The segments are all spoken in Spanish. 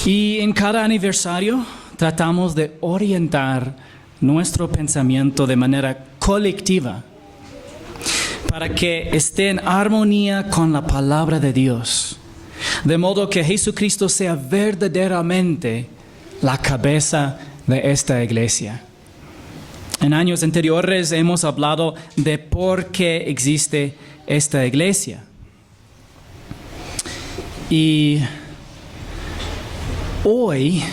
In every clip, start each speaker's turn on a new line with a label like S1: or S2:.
S1: Y en cada aniversario tratamos de orientar nuestro pensamiento de manera colectiva para que esté en armonía con la palabra de Dios, de modo que Jesucristo sea verdaderamente la cabeza de esta iglesia. En años anteriores hemos hablado de por qué existe esta iglesia. Y hoy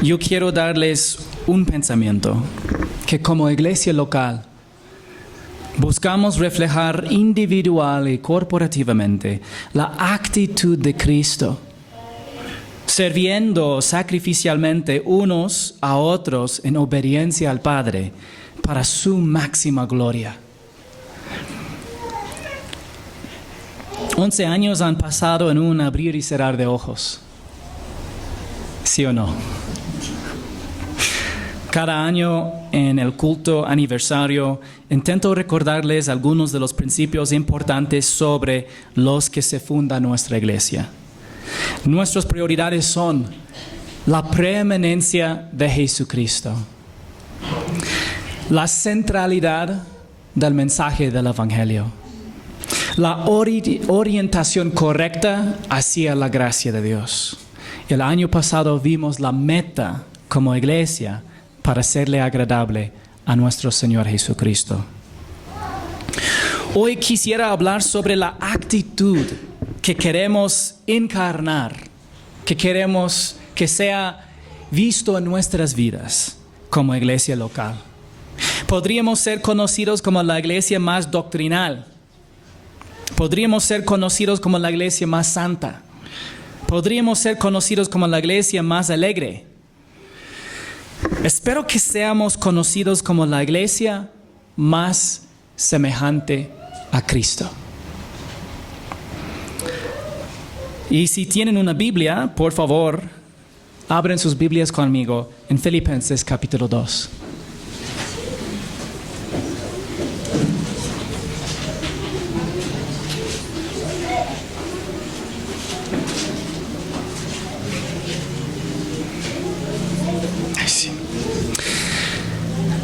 S1: yo quiero darles un pensamiento que como iglesia local buscamos reflejar individual y corporativamente la actitud de Cristo, sirviendo sacrificialmente unos a otros en obediencia al Padre para su máxima gloria. 11 años han pasado en un abrir y cerrar de ojos. ¿Sí o no? Cada año en el culto aniversario intento recordarles algunos de los principios importantes sobre los que se funda nuestra iglesia. Nuestras prioridades son la preeminencia de Jesucristo, la centralidad del mensaje del Evangelio, la orientación correcta hacia la gracia de Dios. El año pasado vimos la meta como iglesia para serle agradable a nuestro Señor Jesucristo. Hoy quisiera hablar sobre la actitud que queremos encarnar, que queremos que sea visto en nuestras vidas como iglesia local. Podríamos ser conocidos como la iglesia más doctrinal. Podríamos ser conocidos como la iglesia más santa. Podríamos ser conocidos como la iglesia más alegre. Espero que seamos conocidos como la iglesia más semejante a Cristo. Y si tienen una Biblia, por favor, abren sus Biblias conmigo en Filipenses capítulo 2.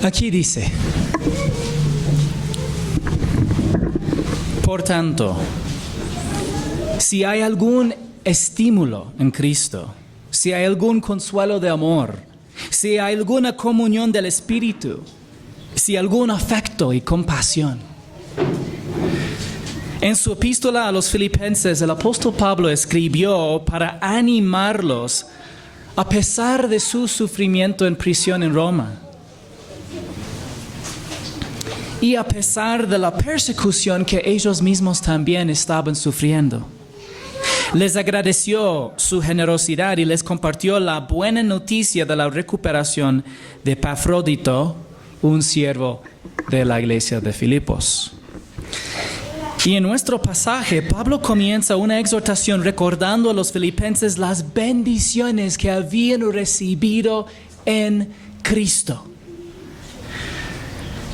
S1: Aquí dice: por tanto, si hay algún estímulo en Cristo, si hay algún consuelo de amor, si hay alguna comunión del Espíritu, si hay algún afecto y compasión. En su epístola a los Filipenses, el apóstol Pablo escribió para animarlos a pesar de su sufrimiento en prisión en Roma. Y a pesar de la persecución que ellos mismos también estaban sufriendo. Les agradeció su generosidad y les compartió la buena noticia de la recuperación de Epafrodito, un siervo de la iglesia de Filipos. Y en nuestro pasaje, Pablo comienza una exhortación recordando a los filipenses las bendiciones que habían recibido en Cristo.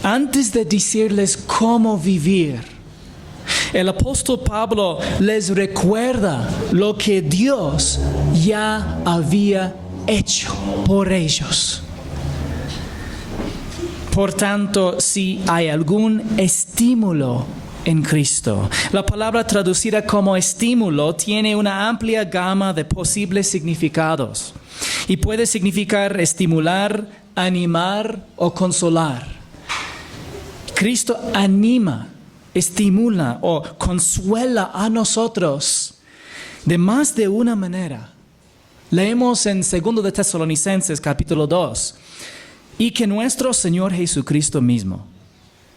S1: Antes de decirles cómo vivir, el apóstol Pablo les recuerda lo que Dios ya había hecho por ellos. Por tanto, si hay algún estímulo en Cristo, la palabra traducida como estímulo tiene una amplia gama de posibles significados y puede significar estimular, animar o consolar. Cristo anima, estimula o consuela a nosotros de más de una manera. Leemos en 2 de Tesalonicenses capítulo 2, y que nuestro Señor Jesucristo mismo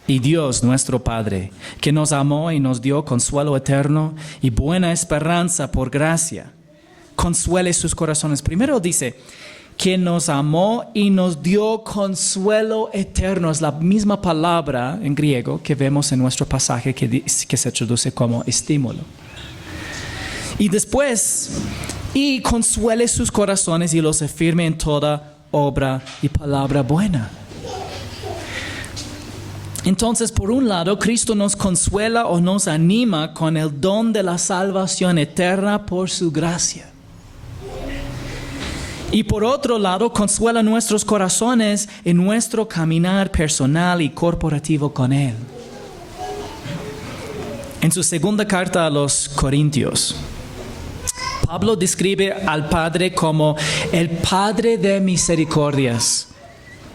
S1: y Dios nuestro Padre, que nos amó y nos dio consuelo eterno y buena esperanza por gracia, consuele sus corazones. Primero dice que nos amó y nos dio consuelo eterno. Es la misma palabra en griego que vemos en nuestro pasaje que se traduce como estímulo. Y después, y consuele sus corazones y los afirme en toda obra y palabra buena. Entonces, por un lado, Cristo nos consuela o nos anima con el don de la salvación eterna por su gracia. Y por otro lado, consuela nuestros corazones en nuestro caminar personal y corporativo con Él. En su segunda carta a los Corintios, Pablo describe al Padre como el Padre de misericordias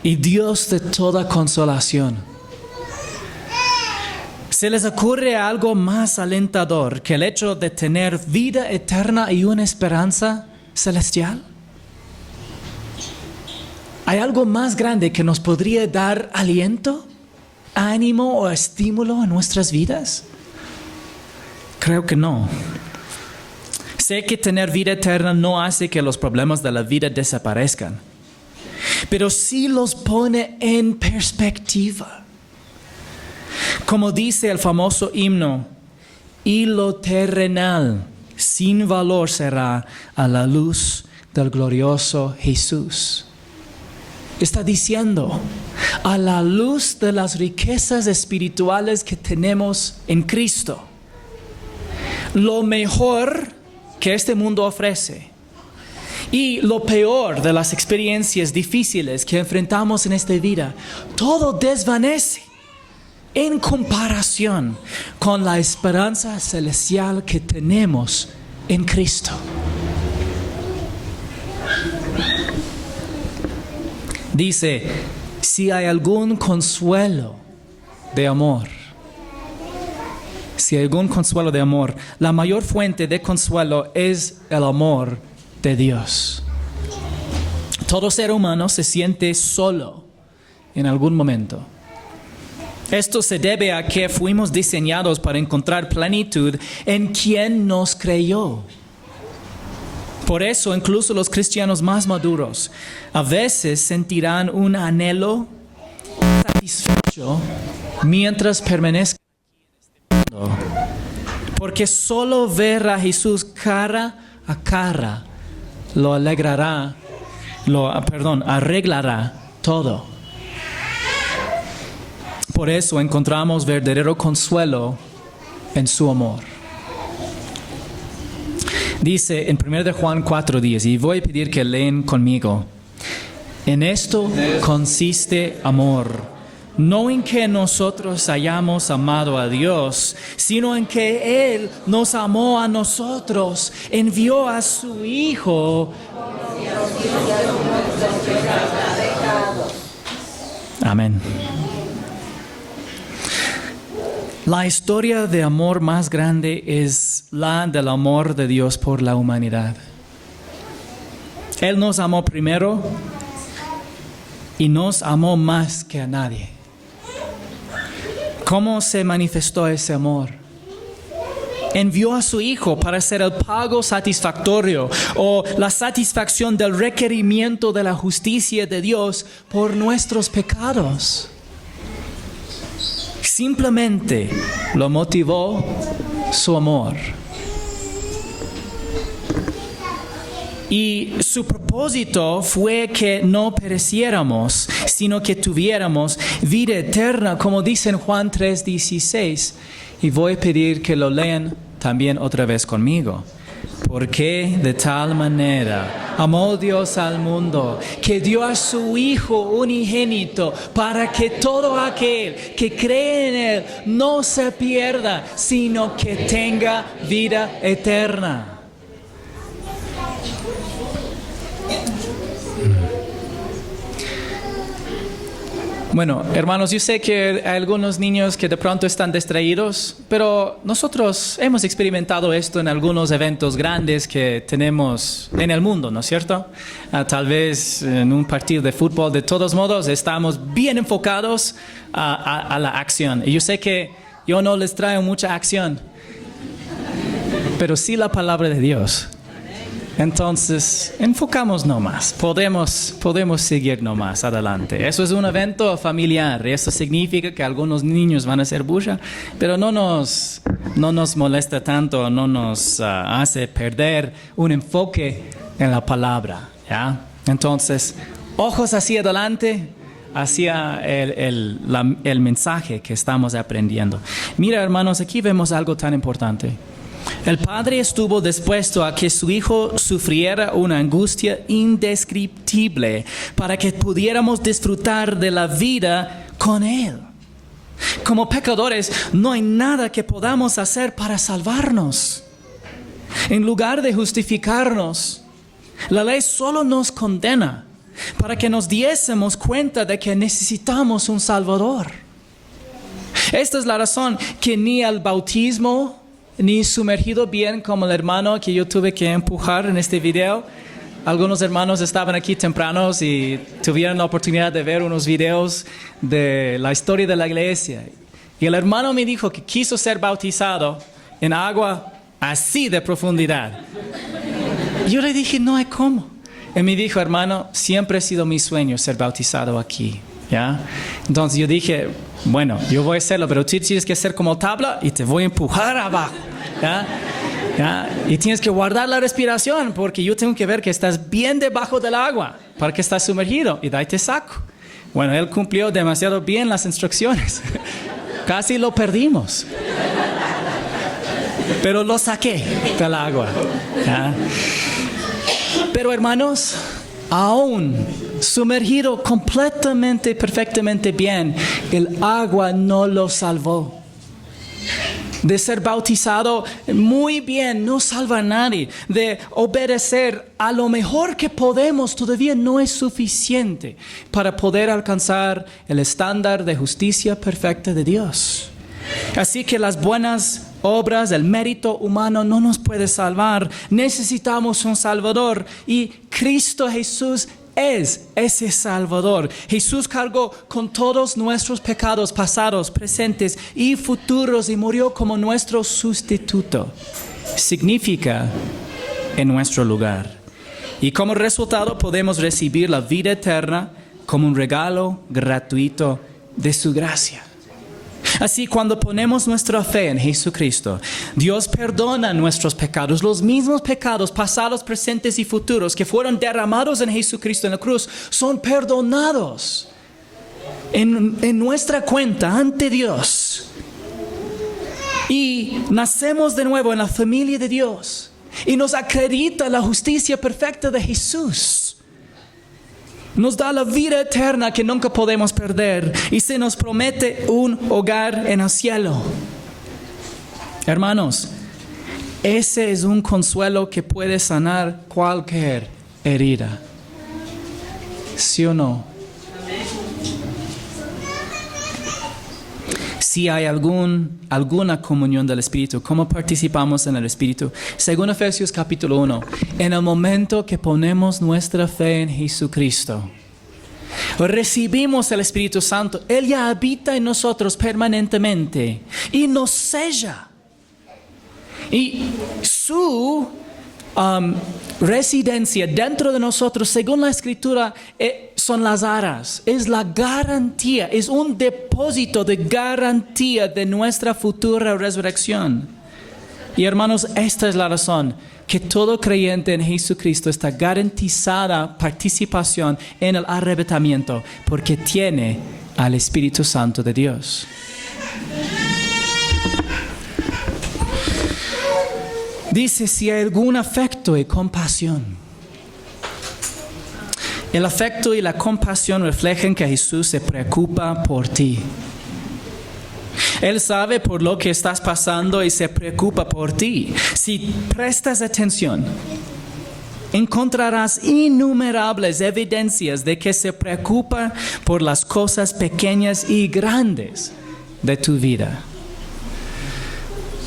S1: y Dios de toda consolación. ¿Se les ocurre algo más alentador que el hecho de tener vida eterna y una esperanza celestial? ¿Hay algo más grande que nos podría dar aliento, ánimo o estímulo en nuestras vidas? Creo que no. Sé que tener vida eterna no hace que los problemas de la vida desaparezcan, pero sí los pone en perspectiva. Como dice el famoso himno, y lo terrenal sin valor será a la luz del glorioso Jesús. Está diciendo, a la luz de las riquezas espirituales que tenemos en Cristo, lo mejor que este mundo ofrece y lo peor de las experiencias difíciles que enfrentamos en esta vida, todo desvanece en comparación con la esperanza celestial que tenemos en Cristo. Dice, si hay algún consuelo de amor, si hay algún consuelo de amor, la mayor fuente de consuelo es el amor de Dios. Todo ser humano se siente solo en algún momento. Esto se debe a que fuimos diseñados para encontrar plenitud en quien nos creó. Por eso, incluso los cristianos más maduros a veces sentirán un anhelo satisfecho mientras permanezcan en este mundo. Porque solo ver a Jesús cara a cara arreglará todo. Por eso encontramos verdadero consuelo en su amor. Dice en 1 de Juan 4:10, y voy a pedir que leen conmigo. En esto consiste amor, no en que nosotros hayamos amado a Dios, sino en que Él nos amó a nosotros, envió a su Hijo. Amén. La historia de amor más grande es la del amor de Dios por la humanidad. Él nos amó primero y nos amó más que a nadie. ¿Cómo se manifestó ese amor? Envió a su Hijo para ser el pago satisfactorio o la satisfacción del requerimiento de la justicia de Dios por nuestros pecados. Simplemente lo motivó su amor. Y su propósito fue que no pereciéramos, sino que tuviéramos vida eterna, como dice en Juan 3:16. Y voy a pedir que lo lean también otra vez conmigo. Porque de tal manera amó Dios al mundo, que dio a su Hijo unigénito, para que todo aquel que cree en Él no se pierda, sino que tenga vida eterna. Bueno, hermanos, yo sé que hay algunos niños que de pronto están distraídos, pero nosotros hemos experimentado esto en algunos eventos grandes que tenemos en el mundo, ¿no es cierto? Tal vez en un partido de fútbol, de todos modos, estamos bien enfocados a la acción. Y yo sé que yo no les traigo mucha acción, pero sí la palabra de Dios. Entonces, enfocamos nomás, podemos seguir nomás adelante. Eso es un evento familiar, eso significa que algunos niños van a hacer bulla, pero no nos molesta tanto, no nos hace perder un enfoque en la palabra, ¿ya? Entonces, ojos hacia adelante, hacia el mensaje que estamos aprendiendo. Mira, hermanos, aquí vemos algo tan importante. El Padre estuvo dispuesto a que su Hijo sufriera una angustia indescriptible para que pudiéramos disfrutar de la vida con Él. Como pecadores, no hay nada que podamos hacer para salvarnos. En lugar de justificarnos, la ley solo nos condena para que nos diésemos cuenta de que necesitamos un Salvador. Esta es la razón que ni el bautismo, ni sumergido bien como el hermano que yo tuve que empujar en este video. Algunos hermanos estaban aquí tempranos y tuvieron la oportunidad de ver unos videos de la historia de la iglesia. Y el hermano me dijo que quiso ser bautizado en agua así de profundidad. Yo le dije, no hay cómo. Él me dijo, hermano, siempre ha sido mi sueño ser bautizado aquí. ¿Ya? Entonces yo dije, bueno, yo voy a hacerlo, pero tú tienes que hacer como tabla y te voy a empujar abajo. ¿Ya? ¿Ya? Y tienes que guardar la respiración porque yo tengo que ver que estás bien debajo del agua para que estás sumergido y de ahí te saco. Bueno, él cumplió demasiado bien las instrucciones. Casi lo perdimos. Pero lo saqué del agua. ¿Ya? Pero hermanos, aún sumergido completamente, perfectamente bien, el agua no lo salvó. De ser bautizado muy bien no salva a nadie. De obedecer a lo mejor que podemos todavía no es suficiente para poder alcanzar el estándar de justicia perfecta de Dios. Así que las buenas obras, el mérito humano no nos puede salvar. Necesitamos un Salvador y Cristo Jesús es ese Salvador. Jesús cargó con todos nuestros pecados pasados, presentes y futuros y murió como nuestro sustituto. Significa en nuestro lugar. Y como resultado podemos recibir la vida eterna como un regalo gratuito de su gracia. Así, cuando ponemos nuestra fe en Jesucristo, Dios perdona nuestros pecados, los mismos pecados pasados, presentes y futuros que fueron derramados en Jesucristo en la cruz, son perdonados en nuestra cuenta ante Dios. Y nacemos de nuevo en la familia de Dios y nos acredita la justicia perfecta de Jesús. Nos da la vida eterna que nunca podemos perder y se nos promete un hogar en el cielo. Hermanos, ese es un consuelo que puede sanar cualquier herida. ¿Sí o no? Si hay alguna comunión del Espíritu, ¿cómo participamos en el Espíritu? Según Efesios capítulo 1, en el momento que ponemos nuestra fe en Jesucristo, recibimos el Espíritu Santo. Él ya habita en nosotros permanentemente y nos sella. Y su residencia dentro de nosotros, según la Escritura, son las aras, es la garantía, es un depósito de garantía de nuestra futura resurrección. Y hermanos, esta es la razón que todo creyente en Jesucristo está garantizada participación en el arrebatamiento, porque tiene al Espíritu Santo de Dios. Dice, si hay algún afecto y compasión. El afecto y la compasión reflejan que Jesús se preocupa por ti. Él sabe por lo que estás pasando y se preocupa por ti. Si prestas atención, encontrarás innumerables evidencias de que se preocupa por las cosas pequeñas y grandes de tu vida.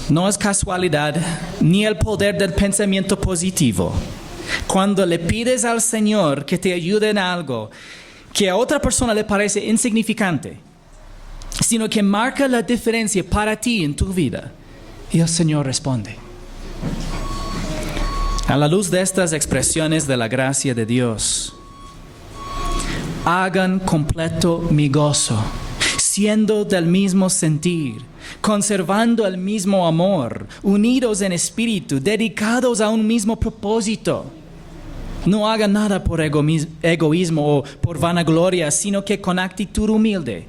S1: No es casualidad ni el poder del pensamiento positivo. Cuando le pides al Señor que te ayude en algo que a otra persona le parece insignificante, sino que marca la diferencia para ti en tu vida, y el Señor responde. A la luz de estas expresiones de la gracia de Dios, hagan completo mi gozo, siendo del mismo sentir, conservando el mismo amor, unidos en espíritu, dedicados a un mismo propósito. No hagan nada por egoísmo o por vanagloria, sino que con actitud humilde,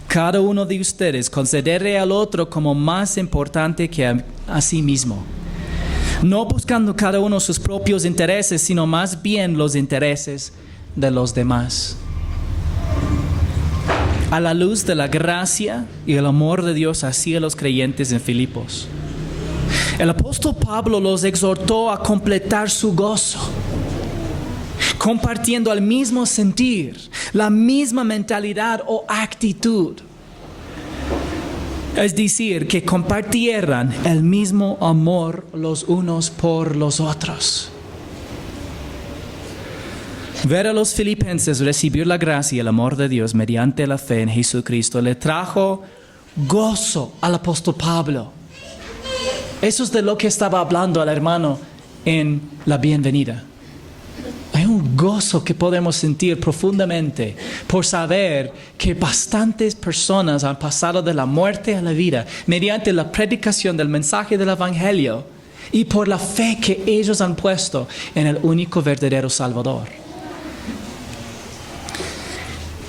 S1: cada uno de ustedes considere al otro como más importante que a sí mismo. no buscando cada uno sus propios intereses, sino más bien los intereses de los demás. A la luz de la gracia y el amor de Dios hacia los creyentes en Filipos, el apóstol Pablo los exhortó a completar su gozo, compartiendo el mismo sentir, la misma mentalidad o actitud. Es decir, que compartieran el mismo amor los unos por los otros. Ver a los filipenses recibir la gracia y el amor de Dios mediante la fe en Jesucristo le trajo gozo al apóstol Pablo. Eso es de lo que estaba hablando el hermano en la bienvenida. Hay un gozo que podemos sentir profundamente por saber que bastantes personas han pasado de la muerte a la vida mediante la predicación del mensaje del Evangelio y por la fe que ellos han puesto en el único verdadero Salvador.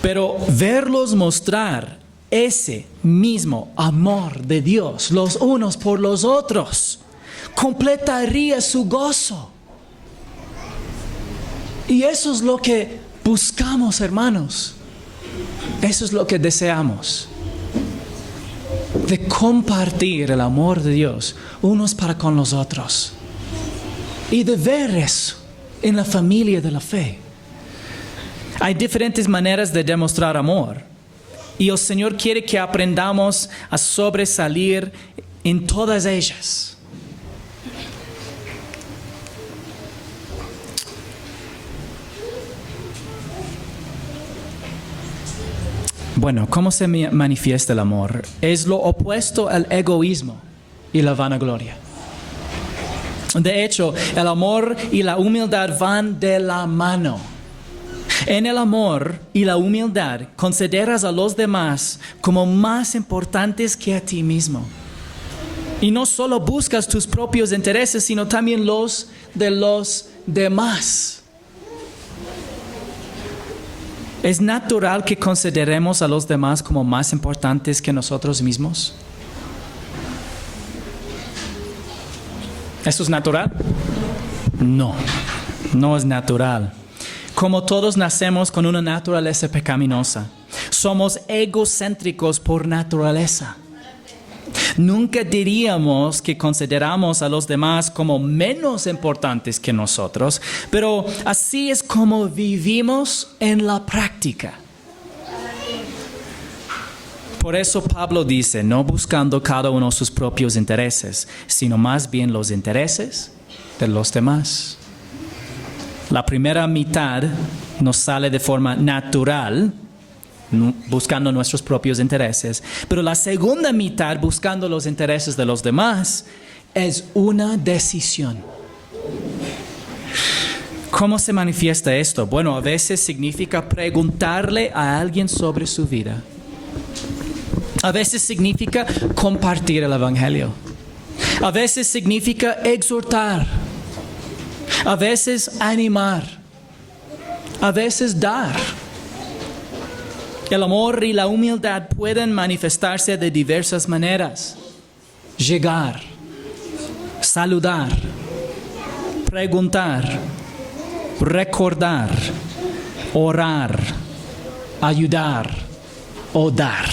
S1: Pero verlos mostrar ese mismo amor de Dios los unos por los otros completaría su gozo. Y eso es lo que buscamos, hermanos. Eso es lo que deseamos. De compartir el amor de Dios unos para con los otros. Y de ver eso en la familia de la fe. Hay diferentes maneras de demostrar amor. Y el Señor quiere que aprendamos a sobresalir en todas ellas. Bueno, ¿cómo se manifiesta el amor? Es lo opuesto al egoísmo y la vanagloria. De hecho, el amor y la humildad van de la mano. En el amor y la humildad consideras a los demás como más importantes que a ti mismo. Y no solo buscas tus propios intereses, sino también los de los demás. ¿Es natural que consideremos a los demás como más importantes que nosotros mismos? ¿Eso es natural? No, no es natural. Como todos nacemos con una naturaleza pecaminosa, somos egocéntricos por naturaleza. Nunca diríamos que consideramos a los demás como menos importantes que nosotros, pero así es como vivimos en la práctica. Por eso Pablo dice, no buscando cada uno sus propios intereses, sino más bien los intereses de los demás. La primera mitad nos sale de forma natural, buscando nuestros propios intereses, pero la segunda mitad, buscando los intereses de los demás, es una decisión. ¿Cómo se manifiesta esto? Bueno, a veces significa preguntarle a alguien sobre su vida. A veces significa compartir el Evangelio. A veces significa exhortar. A veces animar. A veces dar. El amor y la humildad pueden manifestarse de diversas maneras. Llegar, saludar, preguntar, recordar, orar, ayudar o dar.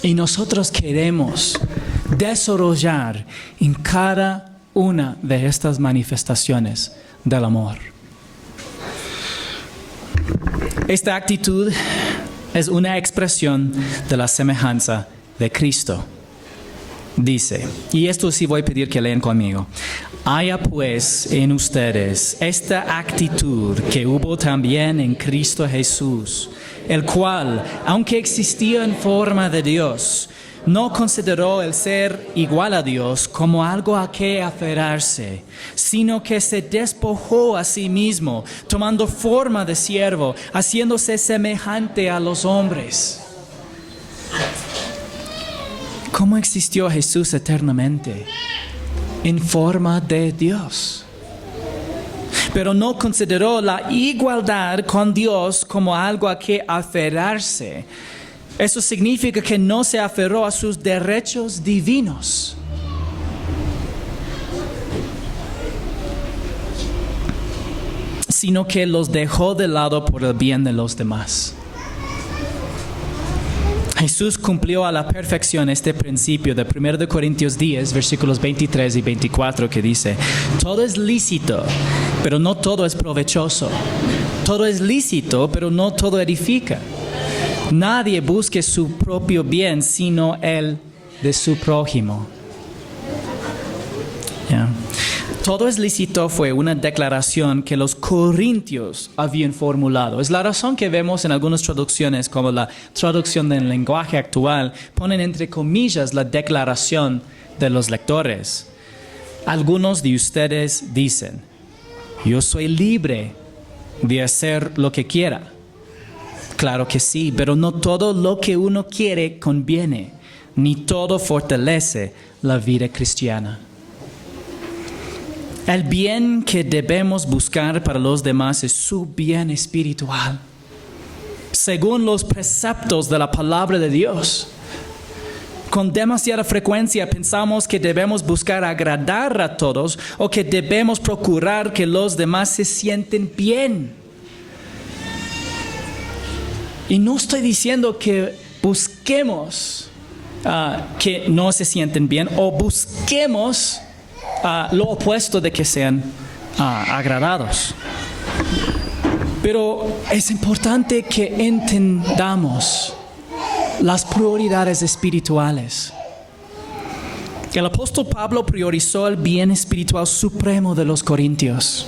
S1: Y nosotros queremos desarrollar en cada una de estas manifestaciones del amor. Esta actitud es una expresión de la semejanza de Cristo. Dice, y esto sí voy a pedir que lean conmigo. Haya pues en ustedes esta actitud que hubo también en Cristo Jesús, el cual, aunque existía en forma de Dios, no consideró el ser igual a Dios como algo a que aferrarse, sino que se despojó a sí mismo, tomando forma de siervo, haciéndose semejante a los hombres. ¿Cómo existió Jesús eternamente? En forma de Dios. Pero no consideró la igualdad con Dios como algo a que aferrarse. Eso significa que no se aferró a sus derechos divinos. sino que los dejó de lado por el bien de los demás. Jesús cumplió a la perfección este principio de 1 Corintios 10, versículos 23 y 24, que dice: todo es lícito, pero no todo es provechoso. Todo es lícito, pero no todo edifica. Nadie busque su propio bien, sino el de su prójimo. Todo es lícito fue una declaración que los corintios habían formulado. Es la razón que vemos en algunas traducciones, como la traducción del lenguaje actual, ponen entre comillas la declaración de los lectores. Algunos de ustedes dicen: yo soy libre de hacer lo que quiera. Claro que sí, pero no todo lo que uno quiere conviene, ni todo fortalece la vida cristiana. El bien que debemos buscar para los demás es su bien espiritual, según los preceptos de la palabra de Dios. Con demasiada frecuencia pensamos que debemos buscar agradar a todos o que debemos procurar que los demás se sienten bien. Y no estoy diciendo que busquemos que no se sienten bien o busquemos lo opuesto de que sean agradados. Pero es importante que entendamos las prioridades espirituales. El apóstol Pablo priorizó el bien espiritual supremo de los corintios.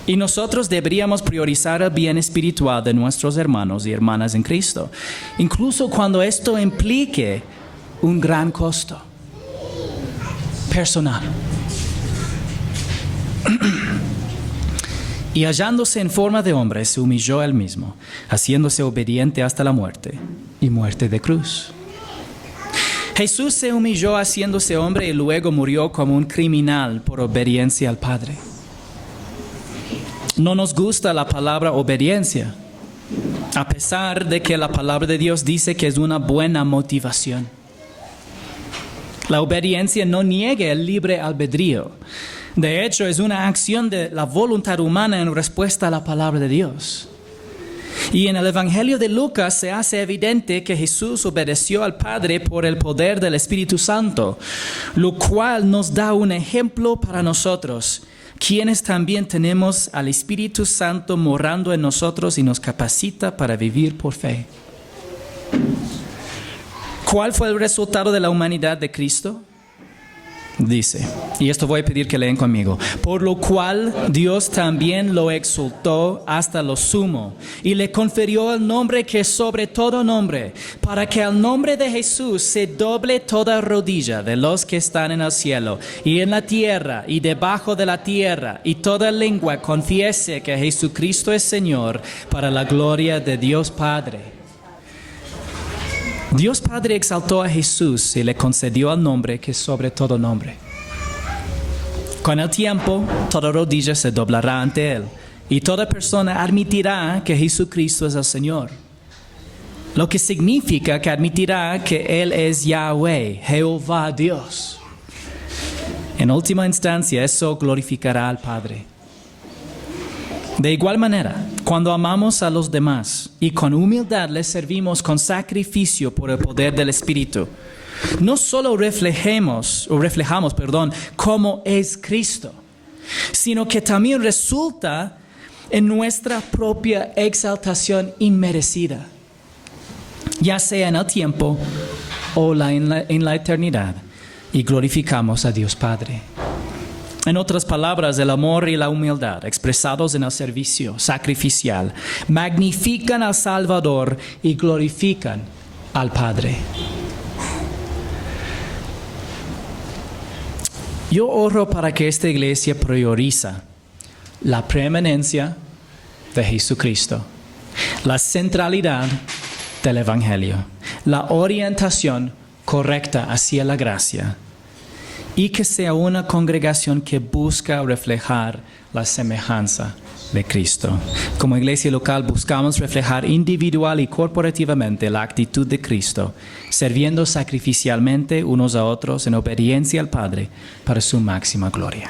S1: Y nosotros deberíamos priorizar el bien espiritual de nuestros hermanos y hermanas en Cristo, incluso cuando esto implique un gran costo personal. Y hallándose en forma de hombre, se humilló él mismo, haciéndose obediente hasta la muerte y muerte de cruz. Jesús se humilló haciéndose hombre y luego murió como un criminal por obediencia al Padre. No nos gusta la palabra obediencia, a pesar de que la palabra de Dios dice que es una buena motivación. La obediencia no niega el libre albedrío. De hecho, es una acción de la voluntad humana en respuesta a la palabra de Dios. Y en el Evangelio de Lucas se hace evidente que Jesús obedeció al Padre por el poder del Espíritu Santo, lo cual nos da un ejemplo para nosotros, quienes también tenemos al Espíritu Santo morando en nosotros y nos capacita para vivir por fe. ¿Cuál fue el resultado de la humanidad de Cristo? Dice, y esto voy a pedir que lean conmigo: por lo cual Dios también lo exaltó hasta lo sumo y le confirió el nombre que es sobre todo nombre, para que al nombre de Jesús se doble toda rodilla de los que están en el cielo y en la tierra y debajo de la tierra, y toda lengua confiese que Jesucristo es Señor, para la gloria de Dios Padre. Dios Padre exaltó a Jesús y le concedió el nombre que es sobre todo nombre. Con el tiempo, toda rodilla se doblará ante Él y toda persona admitirá que Jesucristo es el Señor. Lo que significa que admitirá que Él es Yahweh, Jehová Dios. En última instancia, eso glorificará al Padre. De igual manera, cuando amamos a los demás y con humildad les servimos con sacrificio por el poder del Espíritu, no solo reflejamos cómo es Cristo, sino que también resulta en nuestra propia exaltación inmerecida, ya sea en el tiempo o en la eternidad, y glorificamos a Dios Padre. En otras palabras, el amor y la humildad expresados en el servicio sacrificial magnifican al Salvador y glorifican al Padre. Yo oro para que esta iglesia prioriza la preeminencia de Jesucristo, la centralidad del Evangelio, la orientación correcta hacia la gracia, y que sea una congregación que busca reflejar la semejanza de Cristo. Como iglesia local buscamos reflejar individual y corporativamente la actitud de Cristo, sirviendo sacrificialmente unos a otros en obediencia al Padre para su máxima gloria.